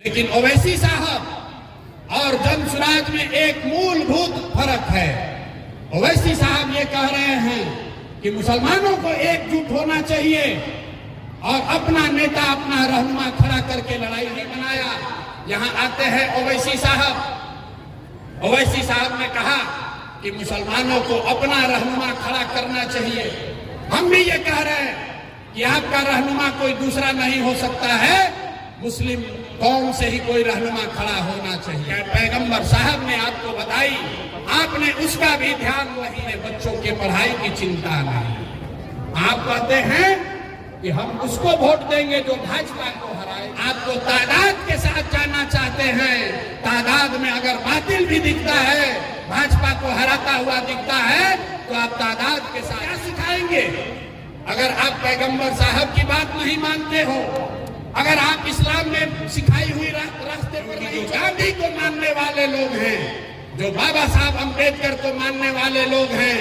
लेकिन ओवैसी साहब और जनसुराज में एक मूलभूत फर्क है। ओवैसी साहब ये कह रहे हैं कि मुसलमानों को एकजुट होना चाहिए और अपना नेता अपना रहनुमा खड़ा करके लड़ाई नहीं बनाया। यहां आते हैं ओवैसी साहब ने कहा कि मुसलमानों को अपना रहनुमा खड़ा करना चाहिए। हम भी ये कह रहे हैं कि आपका रहनुमा कोई दूसरा नहीं हो सकता है, मुस्लिम कौम से ही कोई रहनुमा खड़ा होना चाहिए। पैगंबर साहब ने आपको बताई, आपने उसका भी ध्यान वही है, बच्चों के पढ़ाई की चिंता नहीं। आप कहते हैं कि हम उसको वोट देंगे जो भाजपा को हराए। आप तो तादाद के साथ जाना चाहते हैं, तादाद में अगर बातिल भी दिखता है, भाजपा को हराता हुआ दिखता है, तो आप तादाद के साथ क्या सिखाएंगे? अगर आप पैगंबर साहब की बात नहीं मानते हो, अगर आप इस्लाम में सिखाई हुई रास्ते पर नहीं, गांधी को मानने वाले लोग हैं, जो बाबा साहब अम्बेडकर को मानने वाले लोग हैं,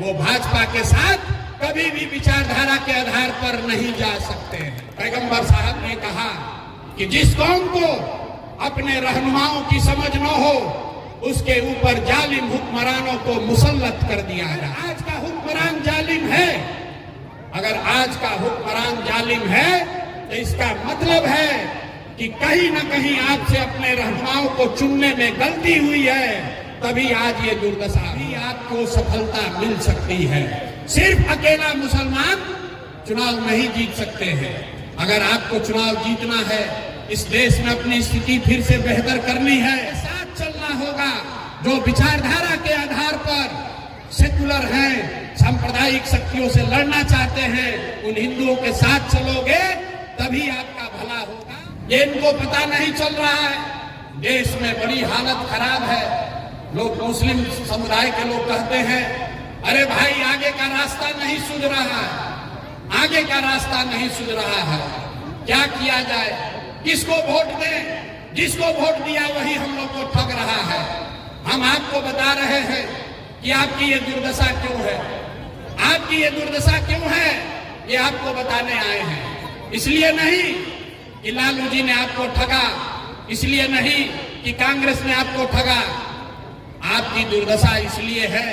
वो भाजपा के साथ कभी भी विचारधारा के आधार पर नहीं जा सकते हैं। पैगंबर साहब ने कहा कि जिस कौम को अपने रहनुमाओं की समझ न हो, उसके ऊपर जालिम हुक्मरानों को मुसल्लत कर दिया जाए। आज का हुक्मरान जालिम है, अगर आज का हुक्मरान जालिम है तो इसका मतलब है कि कहीं न कहीं आपसे अपने रहनुमाओं को चुनने में गलती हुई है, तभी आज ये दुर्दशा, भी आपको सफलता मिल सकती है। सिर्फ अकेला मुसलमान चुनाव नहीं जीत सकते हैं। अगर आपको चुनाव जीतना है, इस देश में अपनी स्थिति फिर से बेहतर करनी है, साथ चलना होगा। जो विचारधारा के आधार पर सेकुलर हैं, सांप्रदायिक शक्तियों से लड़ना चाहते हैं, उन हिंदुओं के साथ चलोगे तभी आपका भला होगा। ये इनको पता नहीं चल रहा है, देश में बड़ी हालत खराब है। लोग, मुस्लिम समुदाय के लोग कहते हैं, अरे भाई आगे का रास्ता नहीं सूझ रहा है, आगे का रास्ता नहीं सूझ रहा है, क्या किया जाए, किसको वोट दें? जिसको वोट दिया वही हम लोग को ठग रहा है। हम आपको बता रहे हैं कि आपकी ये दुर्दशा क्यों है, आपकी ये दुर्दशा क्यों है, ये आपको बताने आए हैं। इसलिए नहीं कि लालू जी ने आपको ठगा, इसलिए नहीं कि कांग्रेस ने आपको ठगा। आपकी दुर्दशा इसलिए है,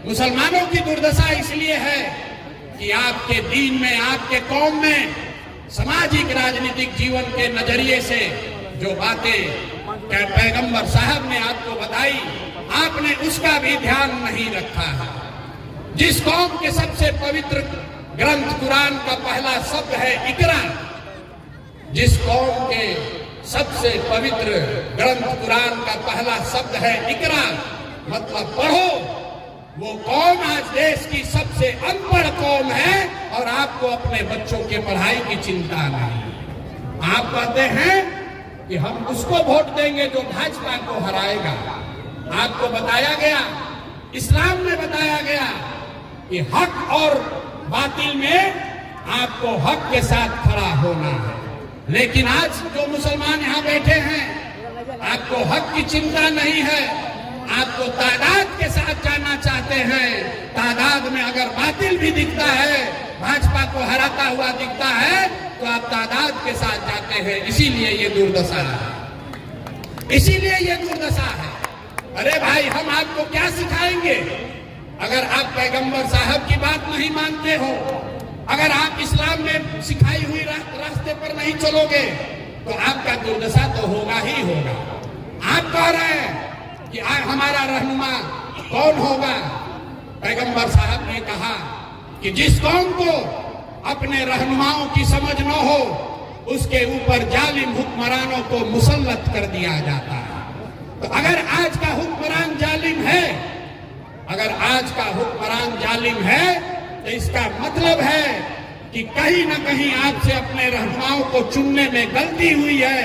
मुसलमानों की दुर्दशा इसलिए है कि आपके दीन में, आपके कौम में सामाजिक राजनीतिक जीवन के नजरिए से जो बातें पैगंबर साहब ने आपको बताई, आपने उसका भी ध्यान नहीं रखा है। जिस कौम के सबसे पवित्र ग्रंथ कुरान का पहला शब्द है इकरा, जिस कौम के सबसे पवित्र ग्रंथ कुरान का पहला शब्द है इकरा, मतलब पढ़ो, वो कौम आज देश की सबसे अनपढ़ कौम है और आपको अपने बच्चों के पढ़ाई की चिंता नहीं। आप कहते हैं कि हम उसको वोट देंगे जो भाजपा को हराएगा। आपको बताया गया, इस्लाम में बताया गया कि हक और बातिल में आपको हक के साथ खड़ा होना है। लेकिन आज जो मुसलमान यहाँ बैठे हैं, आपको हक की चिंता नहीं है, आपको तादाद के साथ जाना चाहते हैं। तादाद में अगर बातिल भी दिखता है, भाजपा को हराता हुआ दिखता है, तो आप तादाद के साथ जाते हैं। इसीलिए ये दुर्दशा है, इसीलिए ये दुर्दशा है। अरे भाई, हम आपको क्या सिखाएंगे? अगर आप पैगंबर साहब की बात नहीं मानते हो, अगर आप इस्लाम में सिखाई हुई रास्ते पर नहीं चलोगे, तो आपका दुर्दशा तो होगा ही होगा। आप कह रहे हैं कि हमारा रहनुमा कौन होगा? पैगंबर साहब ने कहा कि जिस कौम को अपने रहनुमाओं की समझ न हो, उसके ऊपर जालिम हुक्मरानों को मुसल्लत कर दिया जाता है। तो अगर आज का हुक्मरान जालिम है, अगर आज का हुक्मरान जालिम है, तो इसका मतलब है कि कहीं न कहीं आपसे अपने रहनुमाओं को चुनने में गलती हुई है,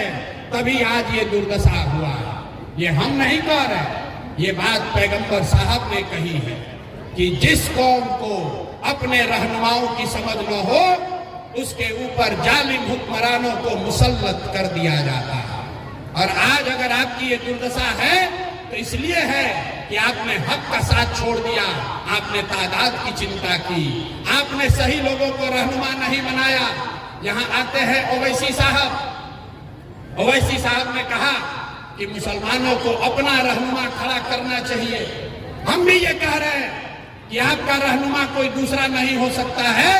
तभी आज ये दुर्दशा हुआ है। ये हम नहीं कह रहे, ये बात पैगंबर साहब ने कही है कि जिस कौम को अपने रहनुमाओं की समझ न हो, उसके ऊपर जालिम हुक्मरानों को मुसल्लत कर दिया जाता है। और आज अगर आपकी ये दुर्दशा है, तो इसलिए है कि आपने हक का साथ छोड़ दिया, आपने तादाद की चिंता की, आपने सही लोगों को रहनुमा नहीं बनाया। यहाँ आते हैं ओवैसी साहब, ओवैसी साहब ने कहा कि मुसलमानों को अपना रहनुमा खड़ा करना चाहिए। हम भी ये कह रहे हैं कि आपका रहनुमा कोई दूसरा नहीं हो सकता है,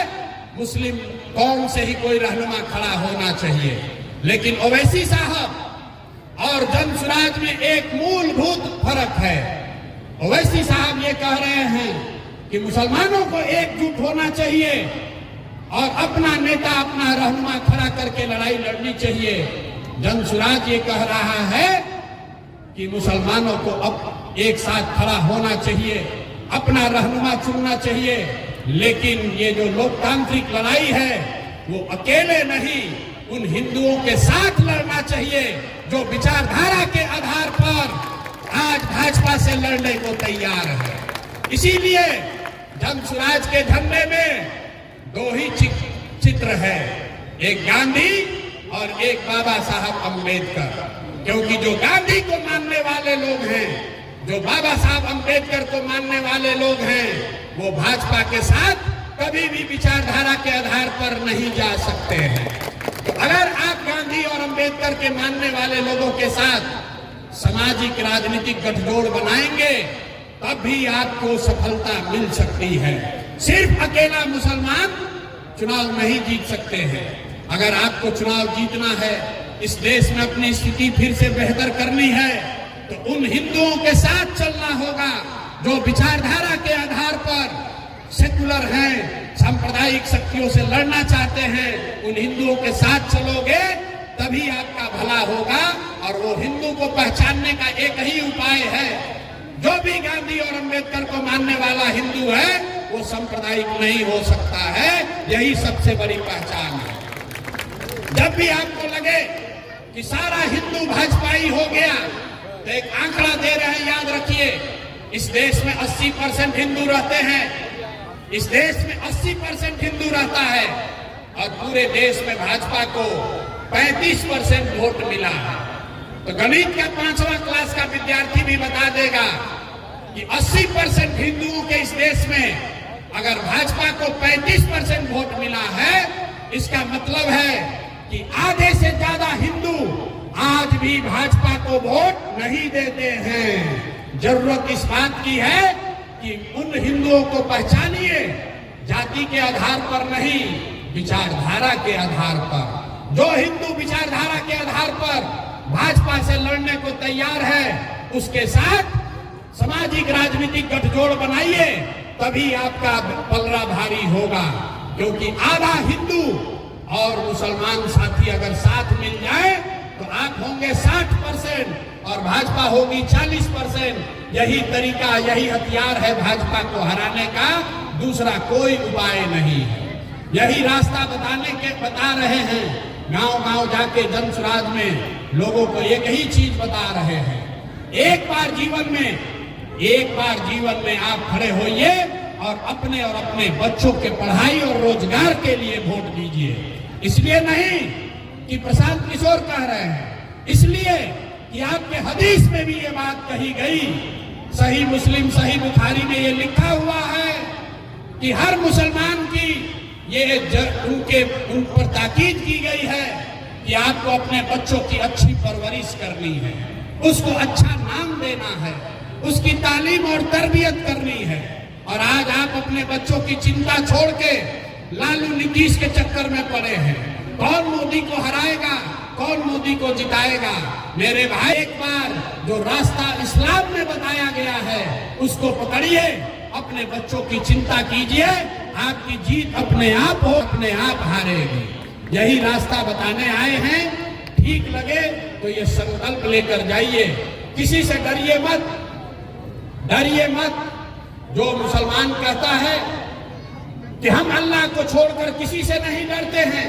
मुस्लिम कौम से ही कोई रहनुमा खड़ा होना चाहिए। लेकिन ओवैसी साहब और जन स्वराज में एक मूलभूत फर्क है। ओवैसी साहब ये कह रहे हैं कि मुसलमानों को एकजुट होना चाहिए और अपना नेता, अपना रहनुमा खड़ा करके लड़ाई लड़नी चाहिए। जन स्वराज ये कह रहा है कि मुसलमानों को अब एक साथ खड़ा होना चाहिए, अपना रहनुमा चुनना चाहिए। लेकिन ये जो लोकतांत्रिक लड़ाई है वो अकेले नहीं, उन हिंदुओं के साथ लड़ना चाहिए जो विचारधारा के आधार पर आज भाजपा से लड़ने को तैयार है। इसीलिए जन स्वराज के झंडे में दो ही चित्र है, एक गांधी और एक बाबा साहब अम्बेडकर। क्योंकि जो गांधी को मानने वाले लोग हैं, जो बाबा साहब अम्बेडकर को मानने वाले लोग हैं, वो भाजपा के साथ कभी भी विचारधारा के आधार पर नहीं जा सकते हैं। तो अगर आप गांधी और अम्बेडकर के मानने वाले लोगों के साथ सामाजिक राजनीतिक गठजोड़ बनाएंगे तब भी आपको सफलता मिल सकती है। सिर्फ अकेला मुसलमान चुनाव नहीं जीत सकते हैं। अगर आपको चुनाव जीतना है, इस देश में अपनी स्थिति फिर से बेहतर करनी है, तो उन हिंदुओं के साथ चलना होगा जो विचारधारा के आधार पर सेकुलर हैं, सांप्रदायिक शक्तियों से लड़ना चाहते हैं। उन हिंदुओं के साथ चलोगे तभी आपका भला होगा। और वो हिंदू को पहचानने का एक ही उपाय है, जो भी गांधी और अम्बेडकर को मानने वाला हिंदू है वो सांप्रदायिक नहीं हो सकता है। यही सबसे बड़ी पहचान है। जब भी आपको लगे कि सारा हिंदू भाजपाई हो गया, तो एक आंकड़ा दे रहे हैं, याद रखिए, इस देश में 80% हिंदू रहते हैं। इस देश में 80% हिंदू रहता है और पूरे देश में भाजपा को 35% वोट मिला है। तो गणित का 5वां क्लास का विद्यार्थी भी बता देगा कि 80% हिंदुओं के इस देश में अगर भाजपा को 35% वोट मिला है, इसका मतलब है कि आधे से ज्यादा हिंदू आज भी भाजपा को वोट नहीं देते हैं। जरूरत इस बात की है कि उन हिंदुओं को पहचानिए, जाति के आधार पर नहीं, विचारधारा के आधार पर। जो हिंदू विचारधारा के आधार पर भाजपा से लड़ने को तैयार है, उसके साथ सामाजिक राजनीतिक गठजोड़ बनाइए, तभी आपका पलड़ा भारी होगा। क्योंकि आधा हिंदू और मुसलमान साथी अगर साथ मिल जाए तो आप होंगे 60% और भाजपा होगी 40%। यही तरीका, यही हथियार है भाजपा को हराने का, दूसरा कोई उपाय नहीं है। यही रास्ता बता रहे हैं। गांव-गांव जाके जन स्वराज में लोगों को एक ही चीज बता रहे हैं, एक बार जीवन में आप खड़े होइए और अपने बच्चों के पढ़ाई और रोजगार के लिए वोट दीजिए। इसलिए नहीं कि प्रशांत किशोर कह रहे हैं, इसलिए कि आपके हदीस में भी ये बात कही गई, सही मुस्लिम, सही बुखारी में ये लिखा हुआ है कि हर मुसलमान की उन पर ताकीद की गई है कि आपको अपने बच्चों की अच्छी परवरिश करनी है, उसको अच्छा नाम देना है, उसकी तालीम और तरबियत करनी है। और आज आप अपने बच्चों की चिंता छोड़ के लालू नीतीश के चक्कर में पड़े हैं। कौन मोदी को हराएगा, कौन मोदी को जिताएगा? मेरे भाई, एक बार जो रास्ता इस्लाम में बताया गया है उसको पकड़िए, अपने बच्चों की चिंता कीजिए, आपकी जीत अपने आप हो, अपने आप हारेगी। यही रास्ता बताने आए हैं। ठीक लगे तो ये संकल्प लेकर जाइए, किसी से डरिए मत, डरिए मत। जो मुसलमान कहता है कि हम अल्लाह को छोड़कर किसी से नहीं डरते हैं,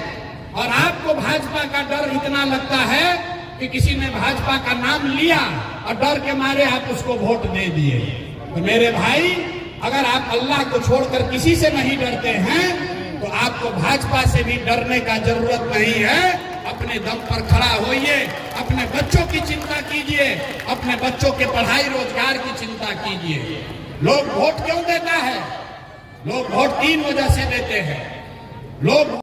और आपको भाजपा का डर इतना लगता है कि किसी ने भाजपा का नाम लिया और डर के मारे आप उसको वोट दे दिए। तो मेरे भाई, अगर आप अल्लाह को छोड़कर किसी से नहीं डरते हैं तो आपको भाजपा से भी डरने का जरूरत नहीं है। अपने दम पर खड़ा होइए, अपने बच्चों की चिंता कीजिए, अपने बच्चों के पढ़ाई रोजगार की चिंता कीजिए। लोग वोट क्यों देता है? लोग वोट 3 वजह से देते हैं। लोग